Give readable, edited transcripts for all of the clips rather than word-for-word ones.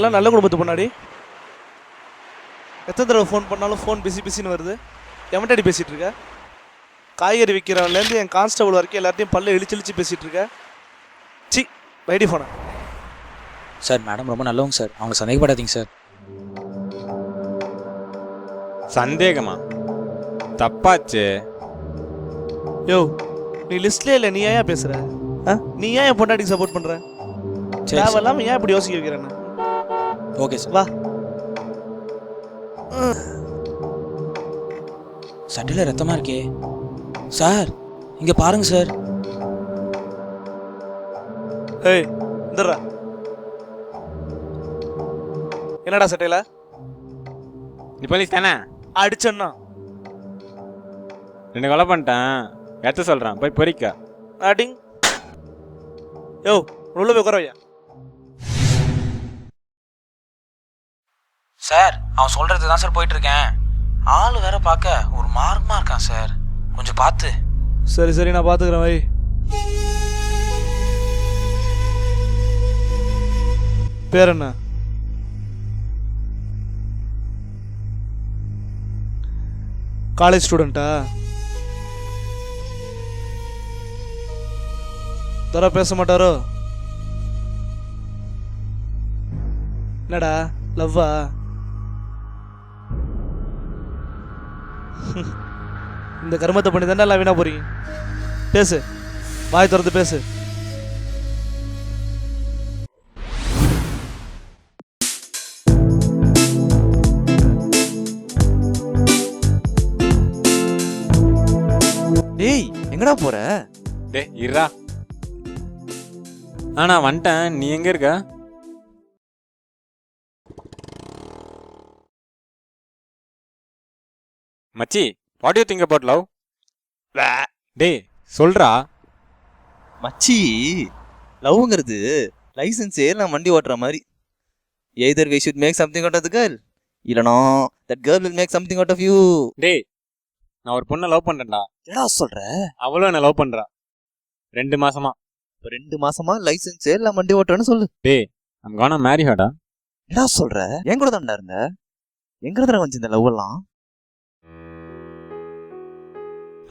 எல்லாம் நல்ல குடும்பத்து பொண்ணாடி. எத்தனை தடவை ஃபோன் பண்ணாலும் ஃபோன் பிஸின்னு வருது. எவன்டாடி பேசிகிட்டு இருக்க? காய்கறி விற்கிறவன்லேருந்து என் கான்ஸ்டபிள் வரைக்கும் எல்லாத்தையும் பல்ல இழிச்சு பேசிகிட்டு இருக்க. சி வைடி ஃபோனை. சார் மேடம் ரொம்ப நல்லவங்க சார், அவங்க சந்தேகப்படாதீங்க சார். சந்தேகமா? தப்பாச்சு. யோ நீ லிஸ்ட்லேயே இல்லை, நீ ஏன் பேசுகிற? நீ ஏன் என் பொண்டாட்டிக்கு சப்போர்ட் பண்ணுற? தேவையில்லாமல் ஏன் இப்படி யோசிக்க வைக்கிறேன்னு? Okay sir. வா. சட்டையில் ரத்தமாக இருக்கே சார், இங்கே பாருங்க சார். ஏய் இந்தரா, என்னடா சட்டையில? நீ போலீஸ் தானே? அடிச்சன்னா 2 கொலை பண்ணிட்டேன், எடுத்து சொல்கிறேன், போய் பொறிக்க. அடிங். யோ உள்ள போய் உட்காரவையா. சார் அவன் சொல்கிறது தான் சார் போயிட்டுருக்கேன். ஆள் வேற பார்க்க ஒரு மார்க்கமாக இருக்கான் சார், கொஞ்சம் பார்த்து. சரி நான் பார்த்துக்கிறேன் வை. பேர் என்ன? காலேஜ் ஸ்டூடெண்ட்டா? தர பேச மாட்டாரோ? என்னடா லவ்வா? இந்த கர்மத்தை பண்ணி தானே எல்லாம் வீணா போறீங்க. பேசு, வாய் திறந்து பேசு. டேய் எங்கடா போற? டே இருடா. நான் வந்துட்டேன், நீ எங்க இருக்க? மச்சி, what you think about love? டேய் சொல்றா. மச்சி, லவ்ங்கிறது லைசன்ஸே நான் வண்டி ஓட்டுற மாதிரி. either we should make something out of the girl, இல்லனா that girl will make something out of you. டேய் நான் ஒரு பொண்ணை லவ் பண்றேன்டா. என்னடா சொல்ற? அவளும் என்ன லவ் பண்றா 2 மாசமா. 2 மாசமா லைசன்ஸே நான் வண்டி ஓட்டுறேன்னு சொல்லு. டேய் I'm gonna marry her டா. என்னடா சொல்ற? என் கூட தான்டா இருந்த. எங்க இருந்து வந்து இந்த லவ் எல்லாம்?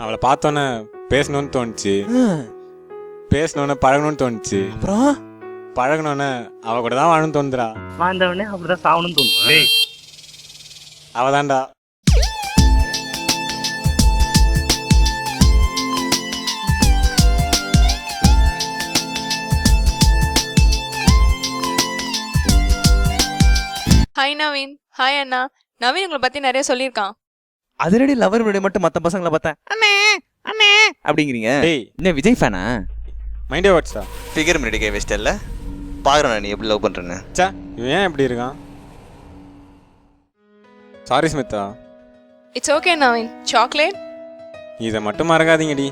அவளை பார்த்தோன்னே பேசணும்னு தோணுச்சு, பேசணும்னு பழகணும்னு தோணுச்சு, அப்புறம் பழகணும்னு அவ கூட தான் வாழணும்னு தோணுதுடா. வாழ்ந்தவனே அப்படிதான் சாவணும்னு தோணுவேன். அவதான்டா. ஹாய் நவீன். ஹாய் அண்ணா. நவீன் உங்களை பத்தி நிறைய சொல்லியிருக்கான். அதிரடி லவர் வீடியோ மட்டும் மத்த பசங்களை பார்த்தேன் அண்ணே அண்ணே அப்படிங்கிறீங்க. டேய் என்ன விஜய் ஃபேனா? மைண்டே வாட்ஸ்டா. ஃபிகர் முன்னாடி கை வச்சிட்டல்ல, பாக்குறேன் நீ எப்படி லவ் பண்றேன்னு. சா இவன் ஏன் இப்படி இருக்கான்? Sorry Smitha. It's okay Naveen. Chocolate? இதை மட்டும் மறக்காதீங்கடி.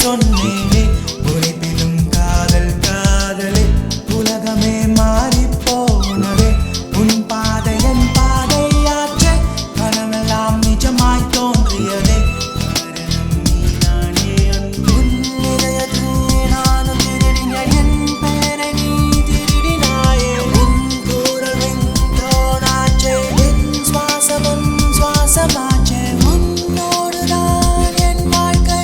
சொன்னேனே உரைப்பிலும் காதல் காதலே உலகமே மாறி போனதே உன் பாதை என் பாதையாற்ற கனவெல்லாம் நிஜமாய் தோன்றியதே நீதானே உன் இதயத்தில் நானும் திருடினேன் என் பெயரை நீ திருடினாயே உன் குரல் வெங்கோடாச்சே என் சுவாசமும் சுவாசமாச்சே உன்னோடுதான் என் வாழ்க்கை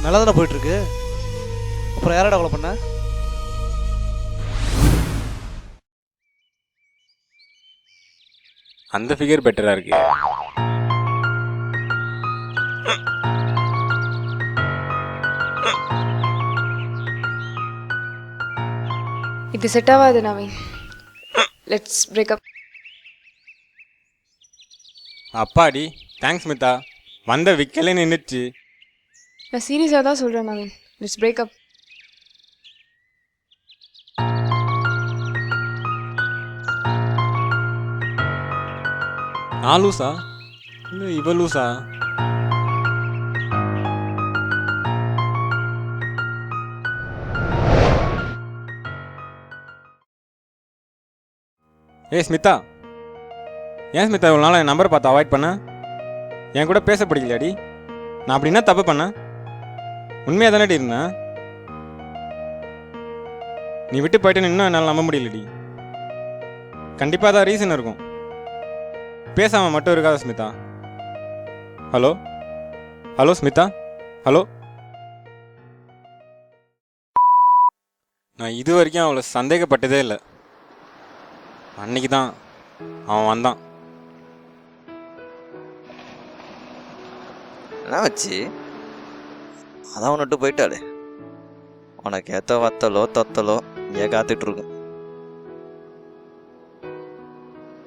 நல்லா தானே போயிட்டு இருக்கு. அப்புறம் யாரடா கொலை பண்ண? அந்த ஃபிகர் பெட்டரா இருக்கு. இது செட் ஆகாது நவீன். Let's break up. அப்பாடி தேங்க்ஸ் மிதா. வந்த விக்கலே நின்றுச்சு. நான் சீரியஸாக தான் சொல்கிறேன் நவீன். Let's breakup. நான் லூசா இல்லை இவ லூசா? ஏய் ஸ்மிதா, ஏன் ஸ்மிதா இவ்வளோ நாள் என் நம்பரை பார்த்து அவாய்ட் பண்ண? என் கூட பேச பிடிக்கலையாடி? நான் அப்படி என்ன தப்பு பண்ணேன்? உண்மையாக தானடி இருந்தேன். நீ விட்டு போயிட்டு இன்னும் என்னால் நம்ப முடியலடி. கண்டிப்பாக தான் ரீசன் இருக்கும். பேசாமல் மட்டும் இருக்காத Smitha. Hello hello Smitha, hello. நான் இது வரைக்கும் அவளை சந்தேகப்பட்டதே இல்லை. அன்னைக்கு தான் அவன் வந்தான். என்ன வச்சு அதான் உன்னிட்டு போயிட்டாளே. உனக்கு ஏற்ற வத்தலோ தொத்தலோ ஏன் காத்துட்டு இருக்கும்.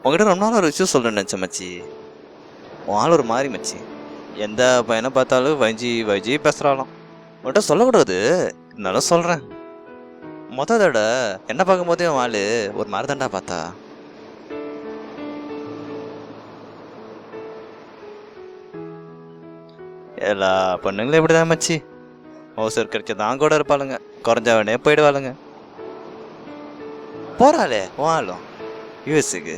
உங்ககிட்ட ரொம்ப நாள் ஒரு விஷயம் சொல்கிறேன்னு நினச்சேன் மச்சி. உன் ஆள் ஒரு மாதிரி மச்சி. எந்த பையனை பார்த்தாலும் வைஜி பேசுகிறாலும். உன்கிட்ட சொல்லக்கூடாது, இருந்தாலும் சொல்கிறேன். மொத்தத்தோட என்ன பார்க்கும்போதே உன் ஆள் ஒரு மாதிரி தாண்டா பார்த்தா. எல்லா பொண்ணுங்களும் இப்படி தான் மச்சி. ஓசர் கிடைச்சதான் கூட இருப்பாளுங்க, குறைஞ்சவனே போயிடுவாளுங்க. போகிறாளே உன் ஆளும் யூஎஸ்க்கு.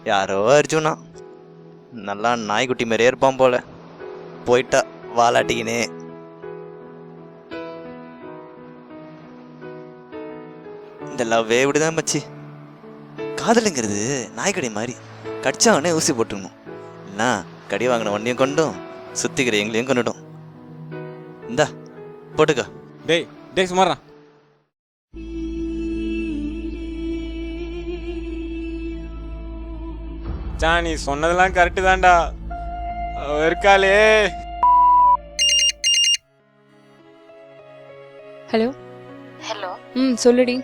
யாரோ அர்ஜுனா நல்லா நாய்க்குட்டி மாதிரியே இருப்பான் போல. போயிட்டா வாலாட்டிக்கினே. இந்த லவ்வே இப்படிதான் மச்சி. காதலுங்கிறது நாய்க்கடி மாதிரி, கடிச்சவனே ஊசி போட்டுக்கணும். என்ன கடி வாங்கின ஒன்றையும் கொண்டும் சுத்திக்கிற எங்களையும் கொண்டுடும். இந்தா போட்டுக்க. டேய் டேய் சுமாரா. நீ சொன்னதெல்லாம் கரெக்டு தான்டா. அவ இருக்காளே. ஹலோ. ஹலோ. சொல்லுடி.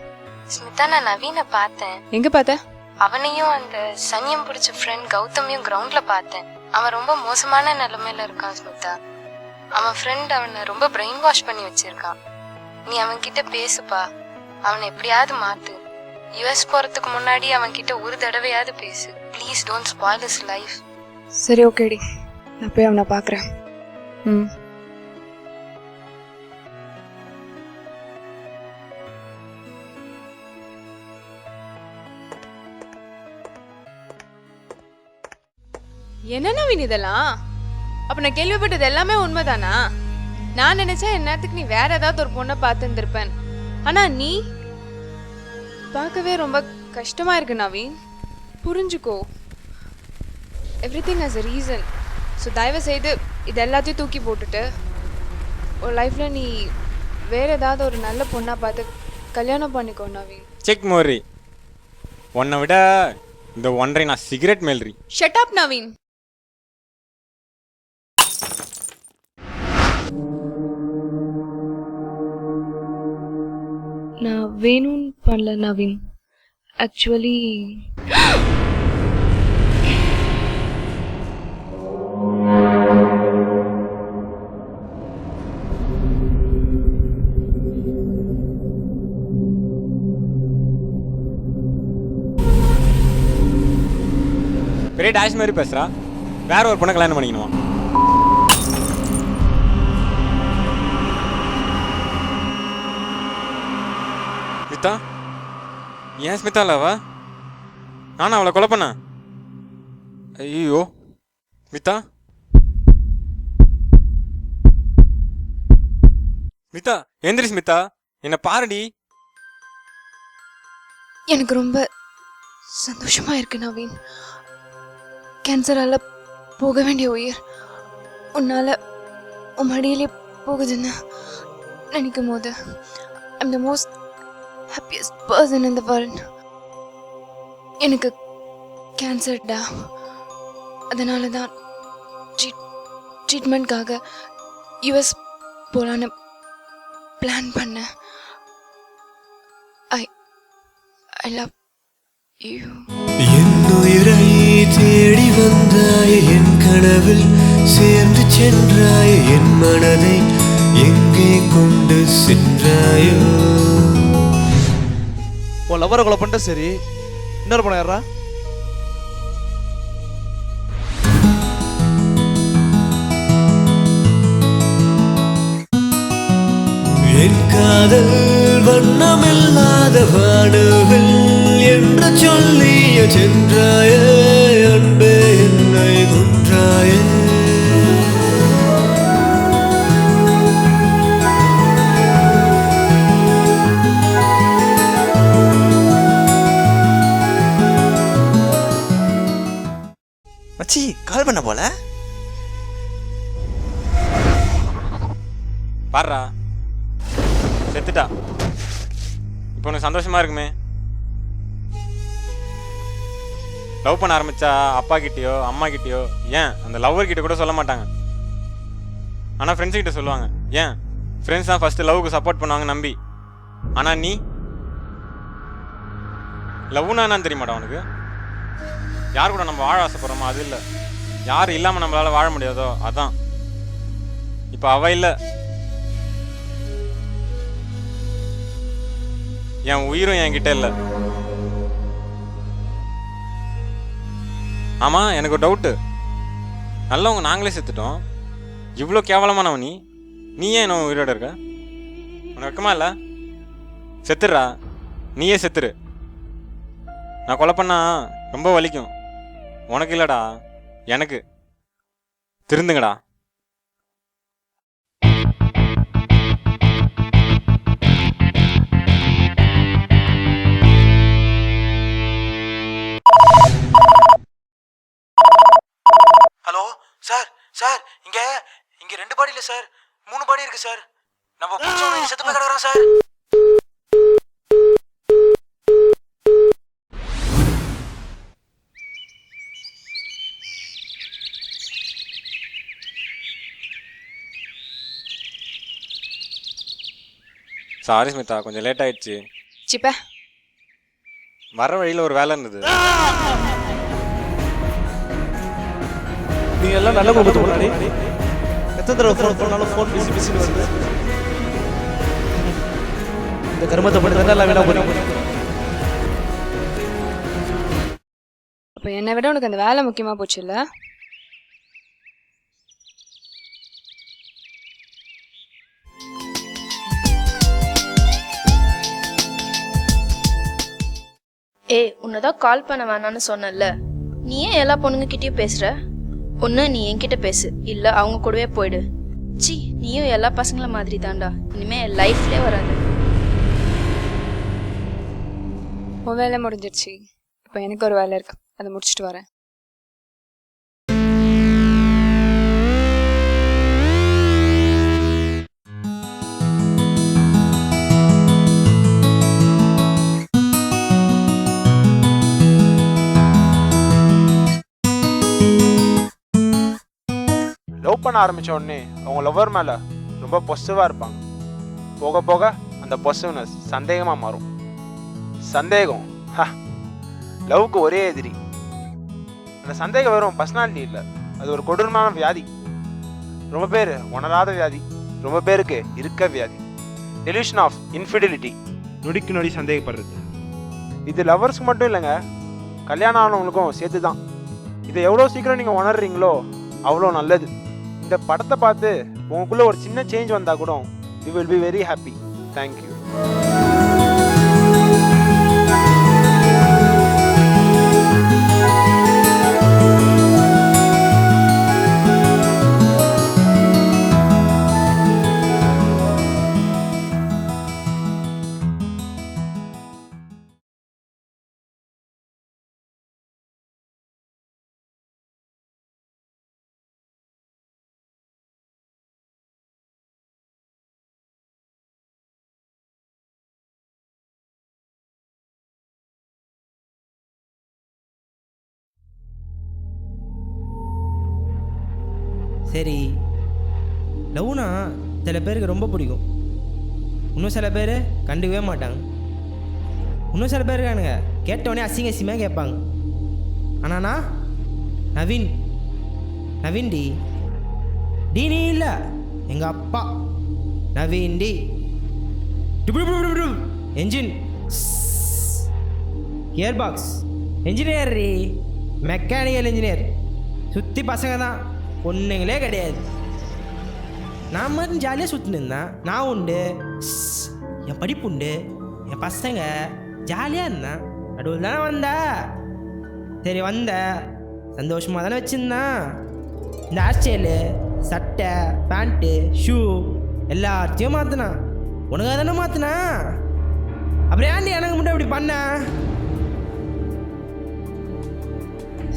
ஸ்மிதா, நான் நவீனை பார்த்தேன். எங்கே பார்த்த? அவனையும் அந்த சனியம் பிடிச்ச ஃப்ரெண்ட் கௌதமையும் கிரவுண்ட்ல பார்த்தேன். அவன் ரொம்ப மோசமான நிலைமையில இருக்கான் ஸ்மிதா. அவன் ஃப்ரெண்ட் அவனை ரொம்ப பிரெயின் வாஷ் பண்ணி வச்சிருக்கான். நீ அவன்கிட்ட பேசுப்பா, அவனை எப்படியாவது மாத்து. யுஎஸ் போறதுக்கு முன்னாடி அவன்கிட்ட ஒரு தடவையாவது பேசு. Please don't spoil his life. சரி ஓகேடி, நான் போய் அவனை பார்க்குறேன். என்ன நவீன் இதெல்லாம்? அப்ப நான் கேள்விப்பட்டது எல்லாமே உண்மைதானா? நான் நினைச்சேன் என்னத்துக்கு நீ வேற ஏதாவது ஒரு பொண்ணை பார்த்துருப்பேன். ஆனா நீ பார்க்கவே ரொம்ப கஷ்டமா இருக்கு நவீன். புரிஞ்சுக்கோ, everything has a reason. So தயவு செய்து இது எல்லாத்தையும் தூக்கி போட்டுட்டு ஒரு லைஃப்ல நீ வேற ஏதாவது ஒரு நல்ல பொண்ணா பார்த்து கல்யாணம் பண்ணிக்கோ நவீன். செக் மோரி, உன்னை விட இந்த ஒன்றை நான் சிகரெட் மேல்றி. Shut up Naveen. நான் வேணும்னு பண்ணல நவீன். ஆக்சுவலி பெரிய டாஷ் மாதிரி பேசுறா. வேற ஒரு பொண்ணை கல்யாணம் பண்ணிக்கணுமா? ஸ்மிதா, ஏன் ஸ்மிதா இல்லவா? நானும் அவளை கொலை பண்ண. ஐயோ ஸ்மிதா, ஸ்மிதா எந்திரி ஸ்மிதா, என்ன பாருடி. எனக்கு ரொம்ப சந்தோஷமா இருக்கு நவீன். கேன்சரால போக வேண்டிய உயிர் உன்னால உன் மடியிலே போகுதுன்னு நினைக்கும் போது I'm the most happiest person in the world. எனக்கு கேன்சர்டா, அதனால தான் ட்ரீட்மெண்ட்காக யூஎஸ் போகலான்னு பிளான் பண்ணேன். I love you. என்னுயிரை தேடி வந்தாய் என் கனவில் சேர்ந்து சென்றாய் என் மனதை எங்கே கொண்டு சென்றாயோ உன் லவரை கொலை பண்ணிட்ட சரி, இன்னொரு பணம் யாரா? என் காதல் வண்ணமில்லாத வானவில் என்று சொல்லிய சென்றாயே அன்பே என்னை கொன்றாயே மச்சி கால் பண்ண போல பாடுறா செத்துட்டா. இப்போ உனக்கு சந்தோஷமா இருக்குமே. லவ் பண்ண ஆரம்பிச்சா அப்பா கிட்டயோ அம்மா கிட்டயோ, ஏன் அந்த லவ்வர் கிட்ட கூட சொல்ல மாட்டாங்க. ஆனால் ஃப்ரெண்ட்ஸ் கிட்ட சொல்லுவாங்க. ஏன் ஃப்ரெண்ட்ஸ் தான் ஃபர்ஸ்ட் லவ்வுக்கு சப்போர்ட் பண்ணுவாங்க நம்பி. ஆனால் நீ லவ்னா என்னன்னு தெரியுமாடா உனக்கு? யார் கூட நம்ம வாழ ஆசைப்படுறோமோ அது இல்லை, யார் இல்லாமல் நம்மளால வாழ முடியாதோ அதான். இப்போ அவ இல்லை, என் உயிரும் என்கிட்ட இல்லை. ஆமா, எனக்கு ஒரு டவுட்டு. நல்லவங்க நாங்களே செத்துட்டோம், இவ்வளோ கேவலமானவன் நீ ஏன் என்ன உயிரோட இருக்க? உனக்கு வெக்கமா இல்லை? செத்துடுறா, நீயே செத்துரு. நான் கொலை பண்ணா ரொம்ப வலிக்கும், உனக்கு இல்லடா எனக்கு. திருந்துங்கடா. ஹலோ சார், சார் இங்க 2 பாடி இல்ல சார், 3 பாடி இருக்கு சார். நம்ம புடிச்சவங்க செத்து போய் கிடக்குறான் சார். சாரி ஸ்மிதா, கொஞ்சம் லேட் ஆயிடுச்சு. சிப்ப வர வழியில் ஒரு வேலை இருந்தது. நீங்க எல்லாம் நல்ல குடும்பத்துக்கு முன்னாடி எத்தனை தடவை ஃபோன் பண்ணாலும் ஃபோன் பிஸின்னு வருது. இந்த கர்மத்தை பண்ணி தானே எல்லாம் வீணா போறீங்க. அப்ப என்னை விட உனக்கு அந்த வேலை முக்கியமா போச்சு இல்ல? ஏய், உன்னதான் கால் பண்ண வேணான்னு சொன்னல, நீ ஏன் எல்லா பொண்ணுங்க கிட்டயும் பேசுற? ஒன்று நீ என்கிட்ட பேசு, இல்லை அவங்க கூடவே போயிடு. சி, நீயும் எல்லா பசங்கள மாதிரி தான்டா, இனிமே லைஃப்லேயே வராது. உன் வேலை முடிஞ்சிருச்சு, இப்போ எனக்கு ஒரு வேலை இருக்கு, அதை முடிச்சுட்டு வரேன். லவ் பண்ண ஆரம்பித்த உடனே அவங்க லவ்வர் மேலே ரொம்ப பொசிட்டிவாக இருப்பாங்க. போக போக அந்த பொசிட்டிவ்னஸ் சந்தேகமாக மாறும். சந்தேகம் லவ்வுக்கு ஒரே எதிரி. அந்த சந்தேகம் வெறும் பர்சனாலிட்டி இல்லை, அது ஒரு கொடூரமான வியாதி. ரொம்ப பேர் உணராத வியாதி, ரொம்ப பேருக்கு இருக்க வியாதி. டெலியூஷன் ஆஃப் இன்ஃபிடிலிட்டி, நொடிக்கு நொடி சந்தேகப்படுறது. இது லவ்வர்ஸ்க்கு மட்டும் இல்லைங்க, கல்யாணம் ஆனவங்களுக்கும் சேர்த்து தான். இதை எவ்வளோ சீக்கிரம் நீங்கள் உணர்றீங்களோ அவ்வளோ நல்லது. இந்த படத்தை பார்த்து உங்களுக்குள்ள ஒரு சின்ன சேஞ்ச் வந்தால் கூட you will be very happy. Thank you. சரி, லவ்னா சில பேருக்கு ரொம்ப பிடிக்கும், இன்னும் சில பேர் கண்டுக்கவே மாட்டாங்க. இன்னும் சில பேர் இருக்கானுங்க கேட்டவொடனே அசிங்க அசிங்கமாக கேட்பாங்க. ஆனால் நான் நவீன் டி டி நீ இல்லை எங்கள் அப்பா நவீன் டி என்ஜின் கியர் பாக்ஸ் என்ஜினியர் ரீ மெக்கானிக்கல் இன்ஜினியர் சுற்றி பசங்க தான் பொண்ணுங்களே கிடையாது. நான் மட்டும் ஜாலியாக சுற்றின்னு இருந்தேன். நான் உண்டு, என் படிப்பு உண்டு, என் பசங்க ஜாலியாக இருந்தேன். நடுவில் தானே வந்த, சரி வந்த சந்தோஷமாக தானே வச்சுருந்தேன். இந்த ஹேர் ஸ்டைலு, சட்டை, பேண்ட்டு, ஷூ எல்லாத்தையும் மாற்றினான். உனக்காக தானே மாற்றினேன். அப்புறம் ஏன்டி எனக்கு மட்டும் இப்படி பண்ண?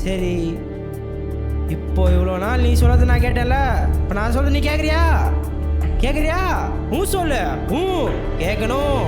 சரி இப்போ இவ்வளோ நாள் நீ சொல்கிறது நான் கேட்டேன்ல, இப்போ நான் சொல்கிறது நீ கேட்குறியா? சொல்லு கேட்கணும்.